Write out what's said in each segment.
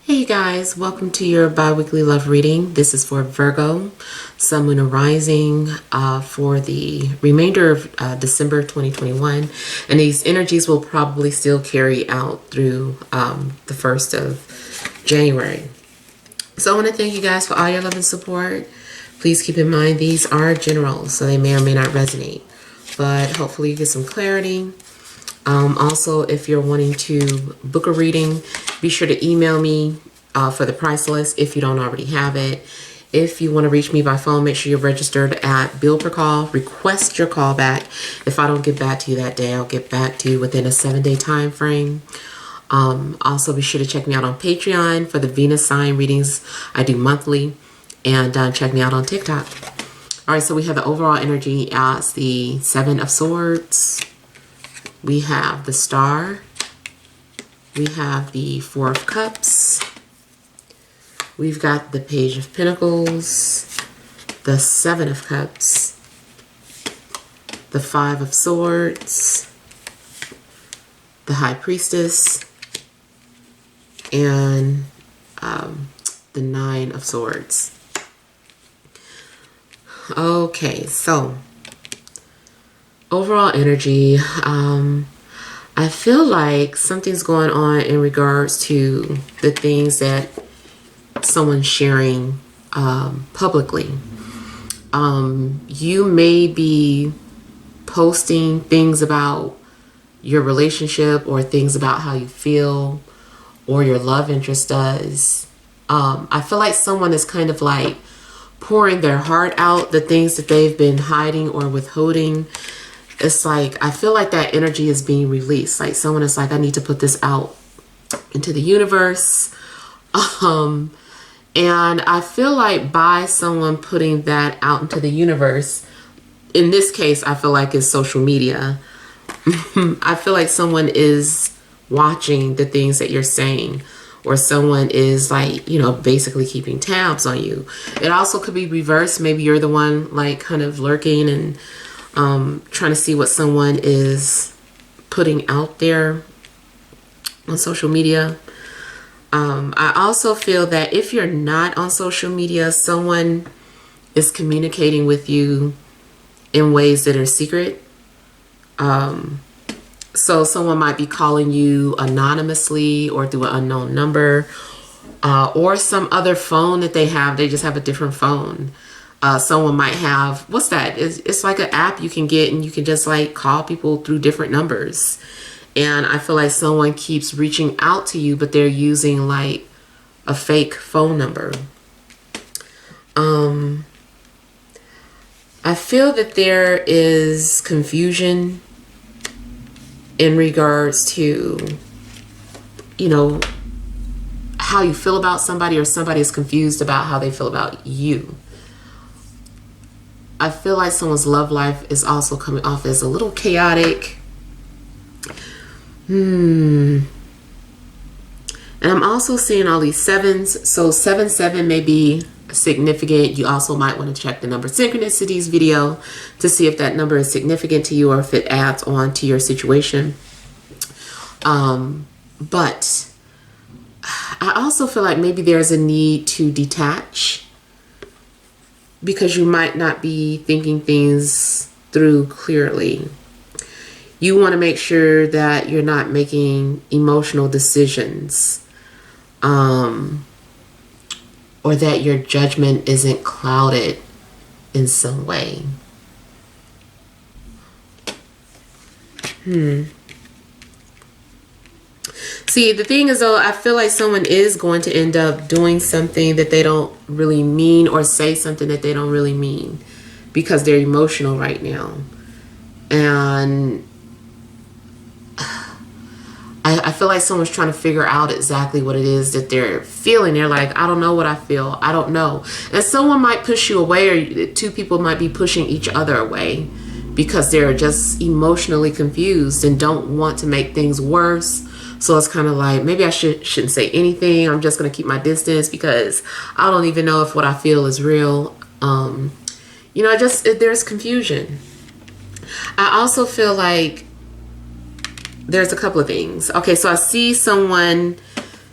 Hey guys, welcome to your bi-weekly love reading. This is for Virgo, Sun, Moon, and Rising for the remainder of December 2021. And these energies will probably still carry out through the 1st of January. So I want to thank you guys for all your love and support. Please keep in mind these are general, so they may or may not resonate. But hopefully you get some clarity. Also, if you're wanting to book a reading, be sure to email me for the price list if you don't already have it. If you want to reach me by phone, make sure you're registered at Bill Per Call. Request your call back. If I don't get back to you that day, I'll get back to you within a 7-day time frame. Also, be sure to check me out on Patreon for the Venus sign readings I do monthly. And check me out on TikTok. All right, so we have the overall energy as the 7 of Swords. We have the Star. We have the 4 of Cups. We've got the Page of Pentacles, the 7 of Cups, the 5 of Swords, the High Priestess, and the 9 of Swords. Okay, so overall energy, I feel like something's going on in regards to the things that someone's sharing publicly. You may be posting things about your relationship or things about how you feel, or your love interest does. I feel like someone is kind of like pouring their heart out, the things that they've been hiding or withholding. It's like, I feel like that energy is being released. Like someone is like, I need to put this out into the universe. And I feel like by someone putting that out into the universe, in this case, I feel like it's social media. I feel like someone is watching the things that you're saying, or someone is like, you know, basically keeping tabs on you. It also could be reversed. Maybe you're the one like kind of lurking and trying to see what someone is putting out there on social media. I also feel that if you're not on social media, someone is communicating with you in ways that are secret. So someone might be calling you anonymously or through an unknown number, or some other phone that they have. They just have a different phone. Someone might have, what's that? It's like an app you can get, and you can just like call people through different numbers. And I feel like someone keeps reaching out to you, but they're using like a fake phone number. I feel that there is confusion in regards to, you know, how you feel about somebody, or somebody is confused about how they feel about you. I feel like someone's love life is also coming off as a little chaotic. And I'm also seeing all these 7s. So 7-7 may be significant. You also might want to check the number synchronicities video to see if that number is significant to you, or if it adds on to your situation. But I also feel like maybe there's a need to detach, because you might not be thinking things through clearly. You want to make sure that you're not making emotional decisions, or that your judgment isn't clouded in some way. See, the thing is though, I feel like someone is going to end up doing something that they don't really mean, or say something that they don't really mean, because they're emotional right now. And I feel like someone's trying to figure out exactly what it is that they're feeling. They're like, I don't know what I feel. I don't know. And someone might push you away, or two people might be pushing each other away because they're just emotionally confused and don't want to make things worse. So it's kind of like, maybe I shouldn't say anything. I'm just going to keep my distance because I don't even know if what I feel is real. You know, there's confusion. I also feel like there's a couple of things. Okay, so I see someone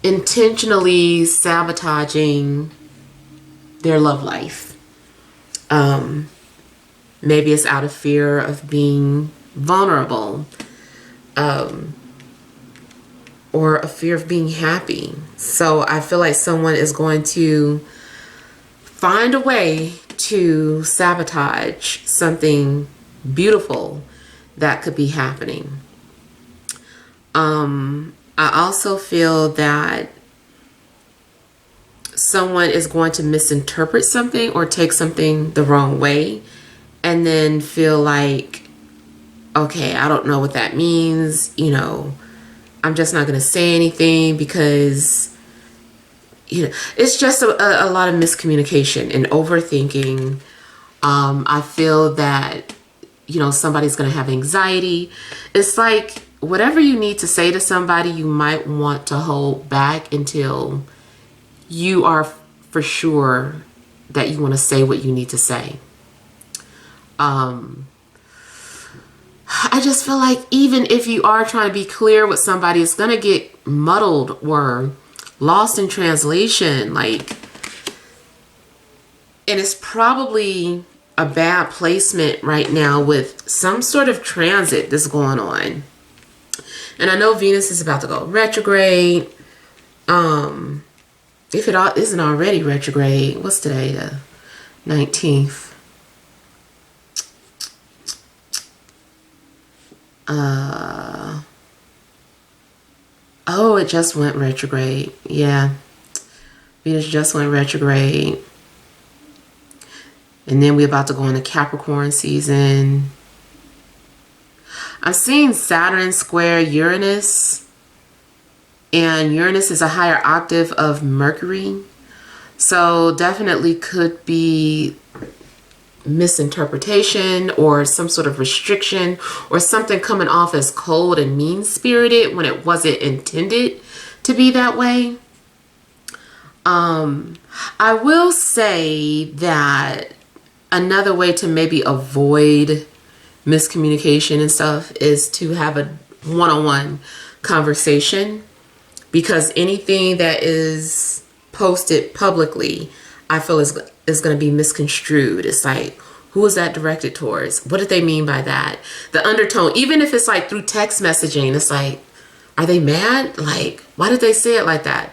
intentionally sabotaging their love life. Maybe it's out of fear of being vulnerable, or a fear of being happy. So I feel like someone is going to find a way to sabotage something beautiful that could be happening. I also feel that someone is going to misinterpret something or take something the wrong way and then feel like, okay, I don't know what that means. You know, I'm just not going to say anything because, you know, it's just a lot of miscommunication and overthinking. I feel that, you know, somebody's going to have anxiety. It's like whatever you need to say to somebody, you might want to hold back until you are for sure that you want to say what you need to say. I just feel like even if you are trying to be clear with somebody, it's going to get muddled or lost in translation. Like, and it's probably a bad placement right now with some sort of transit that's going on. And I know Venus is about to go retrograde. If it isn't already retrograde, what's today? The 19th. Oh, it just went retrograde. Yeah. Venus just went retrograde. And then we're about to go into Capricorn season. I'm seeing Saturn square Uranus. And Uranus is a higher octave of Mercury. So definitely could be misinterpretation or some sort of restriction or something coming off as cold and mean-spirited when it wasn't intended to be that way. I will say that another way to maybe avoid miscommunication and stuff is to have a one-on-one conversation, because anything that is posted publicly, I feel is going to be misconstrued. It's like, who is that directed towards? What did they mean by that? The undertone, even if it's like through text messaging, it's like, are they mad? Like, why did they say it like that?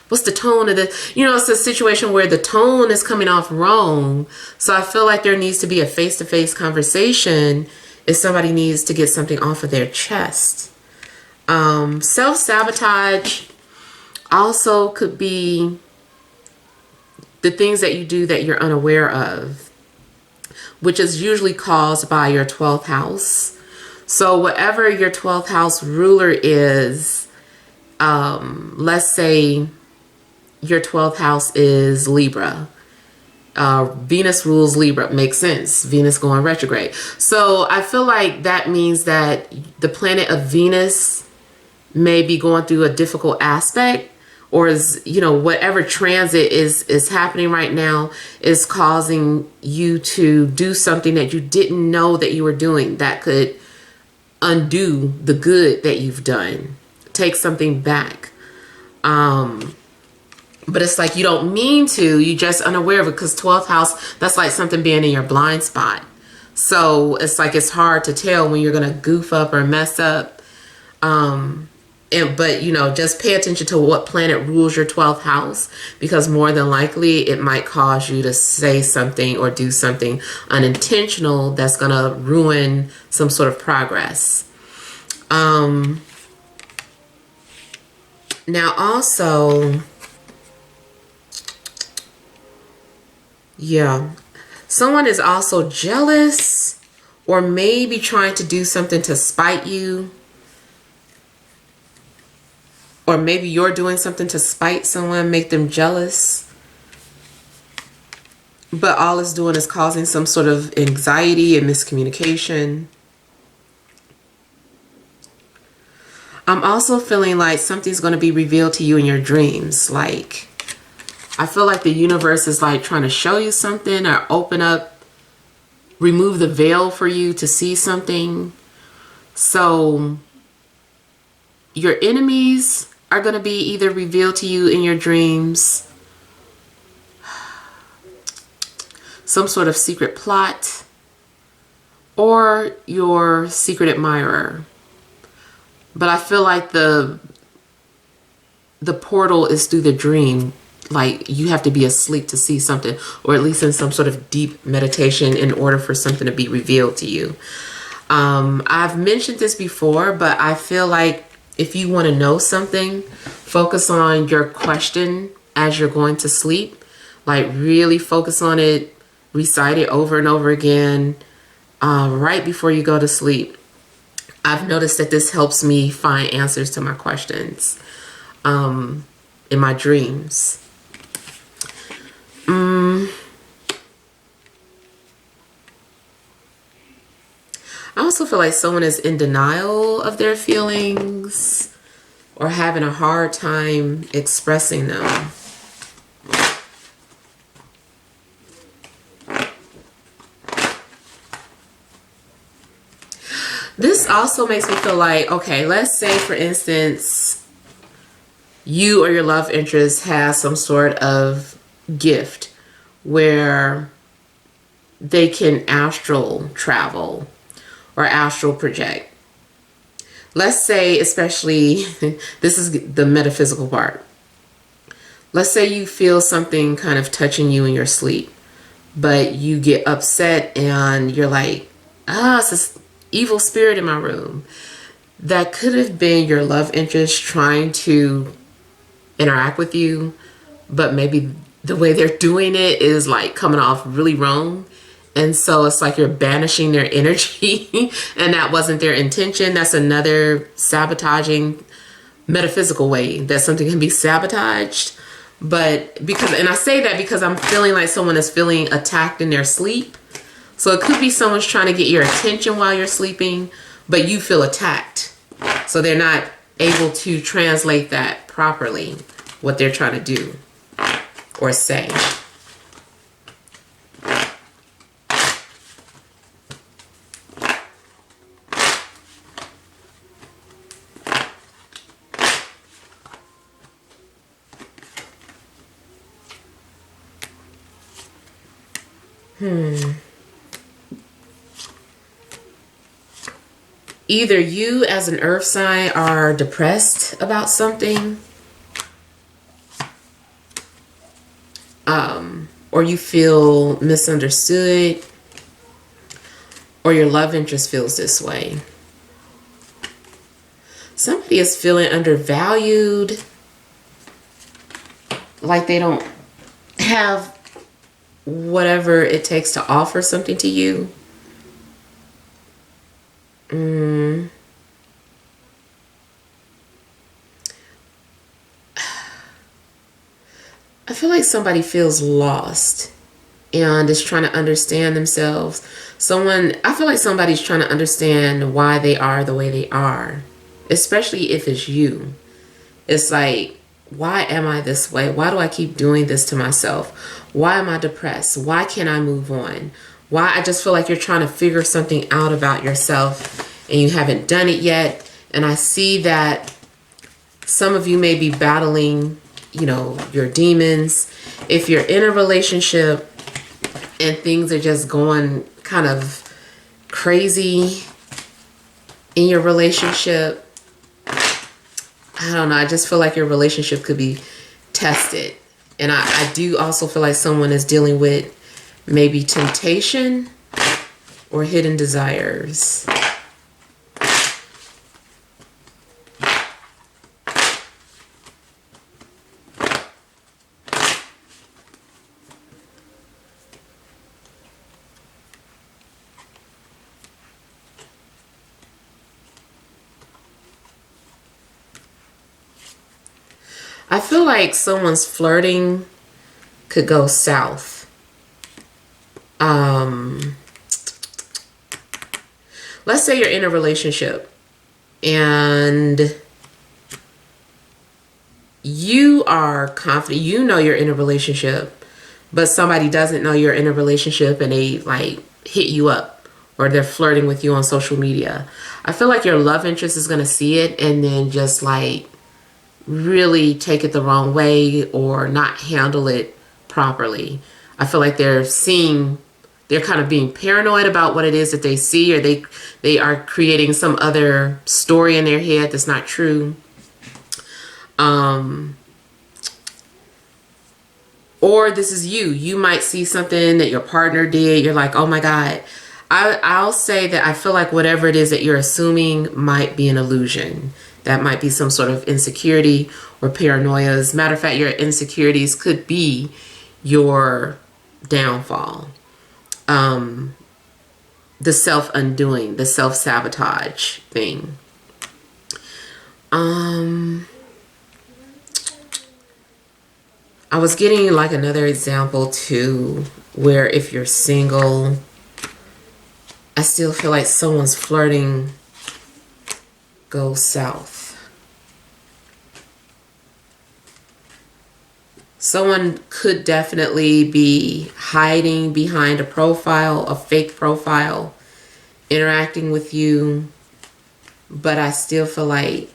What's the tone of the, you know, it's a situation where the tone is coming off wrong. So I feel like there needs to be a face-to-face conversation if somebody needs to get something off of their chest. Self-sabotage also could be the things that you do that you're unaware of, which is usually caused by your 12th house. So whatever your 12th house ruler is, let's say your 12th house is Libra. Venus rules Libra. Makes sense. Venus going retrograde. So I feel like that means that the planet of Venus may be going through a difficult aspect, or is, you know, whatever transit is happening right now is causing you to do something that you didn't know that you were doing that could undo the good that you've done. Take something back. But it's like you don't mean to, you just unaware of it, because 12th house, that's like something being in your blind spot. So it's like it's hard to tell when you're going to goof up or mess up. But, you know, just pay attention to what planet rules your 12th house, because more than likely it might cause you to say something or do something unintentional that's going to ruin some sort of progress. Now also, yeah, someone is also jealous or maybe trying to do something to spite you. Or maybe you're doing something to spite someone, make them jealous. But all it's doing is causing some sort of anxiety and miscommunication. I'm also feeling like something's going to be revealed to you in your dreams. Like, I feel like the universe is like trying to show you something or open up, remove the veil for you to see something. So your enemies are going to be either revealed to you in your dreams, some sort of secret plot, or your secret admirer. But I feel like the portal is through the dream. Like you have to be asleep to see something, or at least in some sort of deep meditation in order for something to be revealed to you. I've mentioned this before, but I feel like if you want to know something, focus on your question as you're going to sleep. Like really focus on it, recite it over and over again right before you go to sleep. I've noticed that this helps me find answers to my questions in my dreams. I also feel like someone is in denial of their feelings or having a hard time expressing them. This also makes me feel like, okay, let's say for instance, you or your love interest has some sort of gift where they can astral travel or astral project. Let's say, especially, this is the metaphysical part. Let's say you feel something kind of touching you in your sleep, but you get upset and you're like, it's this evil spirit in my room. That could have been your love interest trying to interact with you, but maybe the way they're doing it is like coming off really wrong. And so it's like you're banishing their energy and that wasn't their intention. That's another sabotaging metaphysical way that something can be sabotaged. But and I say that because I'm feeling like someone is feeling attacked in their sleep. So it could be someone's trying to get your attention while you're sleeping, but you feel attacked. So they're not able to translate that properly, what they're trying to do or say. Either you as an earth sign are depressed about something, or you feel misunderstood, or your love interest feels this way. Somebody is feeling undervalued, like they don't have whatever it takes to offer something to you. I feel like somebody feels lost and is trying to understand themselves. I feel like somebody's trying to understand why they are the way they are, especially if it's you. It's like, why am I this way? Why do I keep doing this to myself? Why am I depressed? Why can't I move on? Why? I just feel like you're trying to figure something out about yourself and you haven't done it yet. And I see that some of you may be battling, your demons. If you're in a relationship and things are just going kind of crazy in your relationship, I don't know. I just feel like your relationship could be tested. And I do also feel like someone is dealing with maybe temptation or hidden desires. I feel like someone's flirting could go south. Let's say you're in a relationship and you are confident, you're in a relationship, but somebody doesn't know you're in a relationship and they like hit you up or they're flirting with you on social media. I feel like your love interest is going to see it and then just like really take it the wrong way or not handle it properly. I feel like they're kind of being paranoid about what it is that they see, or they are creating some other story in their head that's not true. Or this is you might see something that your partner did. You're like, oh my God. I'll say that I feel like whatever it is that you're assuming might be an illusion. That might be some sort of insecurity or paranoia. As a matter of fact, your insecurities could be your downfall. The self-undoing, the self-sabotage thing. I was getting like another example too, where if you're single, I still feel like someone's flirting goes south. Someone could definitely be hiding behind a profile, a fake profile, interacting with you, but I still feel like,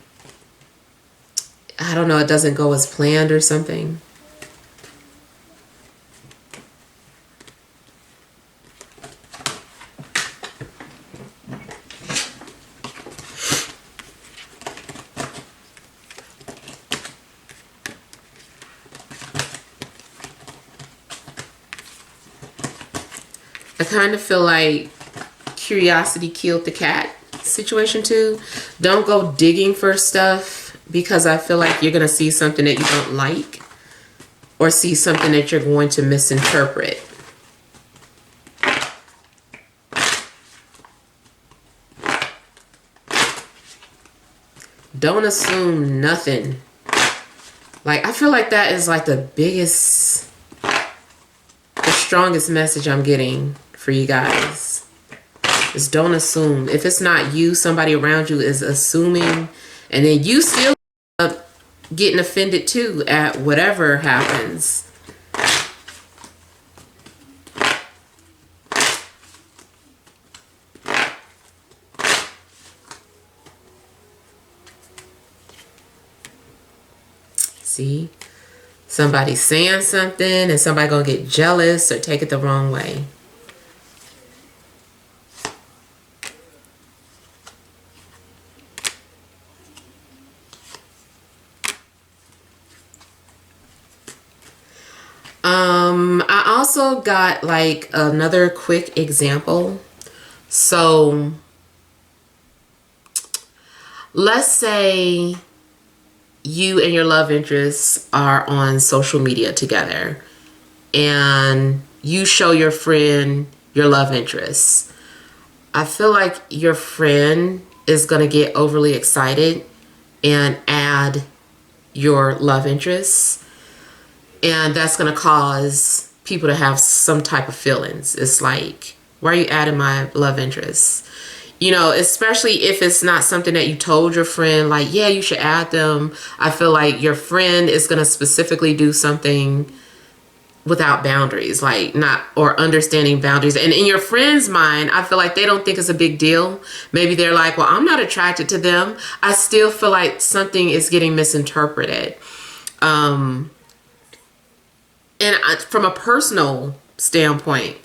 I don't know, it doesn't go as planned or something. I kind of feel like curiosity killed the cat situation too. Don't go digging for stuff, because I feel like you're going to see something that you don't like, or see something that you're going to misinterpret. Don't assume nothing. Like, I feel like that is like the biggest, the strongest message I'm getting for you guys. Is don't assume. If it's not you, somebody around you is assuming, and then you still end up getting offended too at whatever happens. See? Somebody's saying something and somebody gonna get jealous or take it the wrong way. I also got like another quick example. So let's say you and your love interest are on social media together, and you show your friend your love interest. I feel like your friend is going to get overly excited and add your love interest, and that's going to cause people to have some type of feelings. It's like, why are you adding my love interest? You know, especially if it's not something that you told your friend, like, yeah, you should add them. I feel like your friend is going to specifically do something without boundaries, like not, or understanding boundaries. And in your friend's mind, I feel like they don't think it's a big deal. Maybe they're like, well, I'm not attracted to them. I still feel like something is getting misinterpreted. And from a personal standpoint,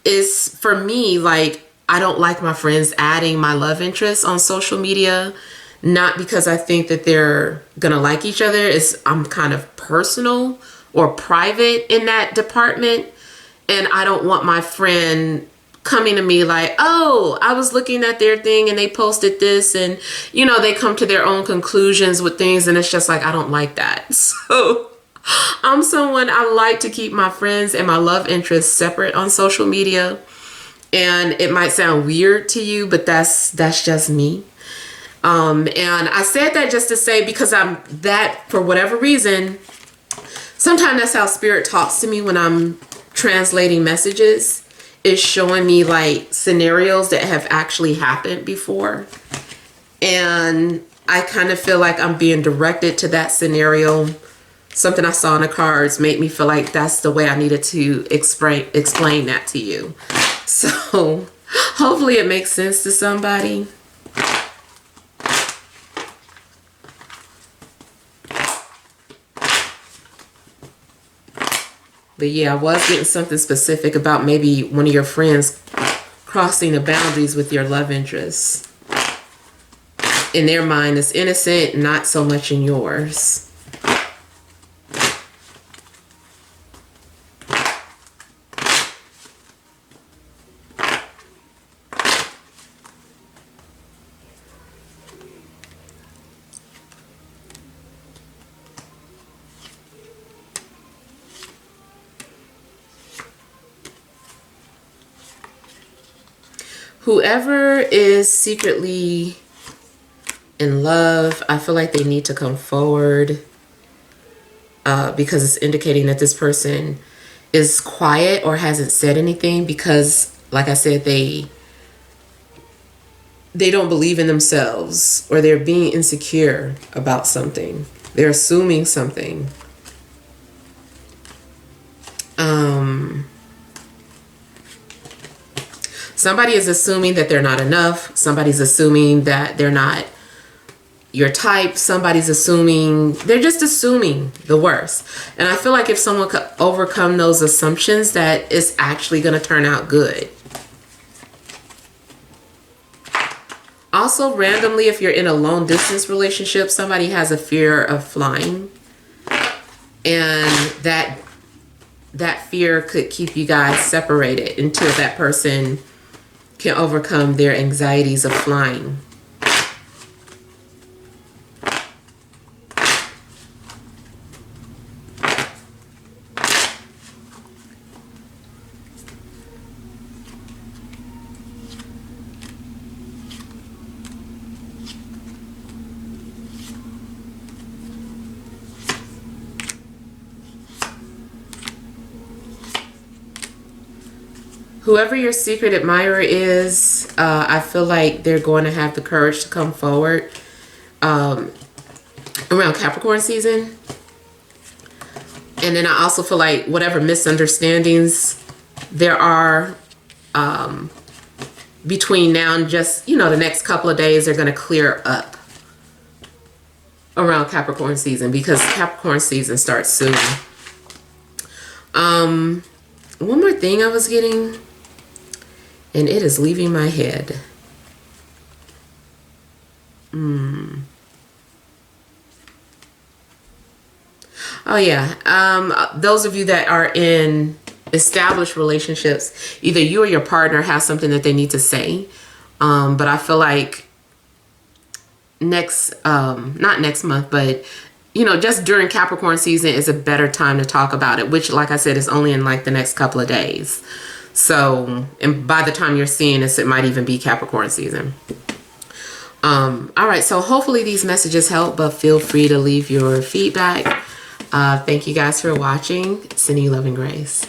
is for me, like, I don't like my friends adding my love interest on social media, not because I think that they're gonna like each other. I'm kind of personal or private in that department, and I don't want my friend coming to me like, oh, I was looking at their thing and they posted this, and you know, they come to their own conclusions with things, and it's just like, I don't like that. So I'm someone, I like to keep my friends and my love interests separate on social media. And it might sound weird to you, but that's just me. And I said that just to say, because for whatever reason, sometimes that's how spirit talks to me when I'm translating messages, is showing me like scenarios that have actually happened before. And I kind of feel like I'm being directed to that scenario. Something I saw in the cards made me feel like that's the way I needed to explain that to you. So hopefully it makes sense to somebody. But yeah, I was getting something specific about maybe one of your friends crossing the boundaries with your love interest. In their mind, it's innocent, not so much in yours. Whoever is secretly in love, I feel like they need to come forward because it's indicating that this person is quiet or hasn't said anything because, like I said, they don't believe in themselves, or they're being insecure about something. They're assuming something. Somebody is assuming that they're not enough. Somebody's assuming that they're not your type. Somebody's assuming, they're just assuming the worst. And I feel like if someone could overcome those assumptions, that it's actually going to turn out good. Also, randomly, if you're in a long distance relationship, somebody has a fear of flying. And that fear could keep you guys separated until that person can overcome their anxieties of flying. Whoever your secret admirer is, I feel like they're going to have the courage to come forward around Capricorn season. And then I also feel like whatever misunderstandings there are between now and just, the next couple of days, they're going to clear up around Capricorn season, because Capricorn season starts soon. One more thing I was getting, and it is leaving my head. Oh yeah. Those of you that are in established relationships, either you or your partner has something that they need to say. But I feel like not next month, but just during Capricorn season is a better time to talk about it, which, like I said, is only in like the next couple of days. So, and by the time you're seeing this, it might even be Capricorn season. All right, so hopefully these messages help, but feel free to leave your feedback. Thank you guys for watching. Sending you love and grace.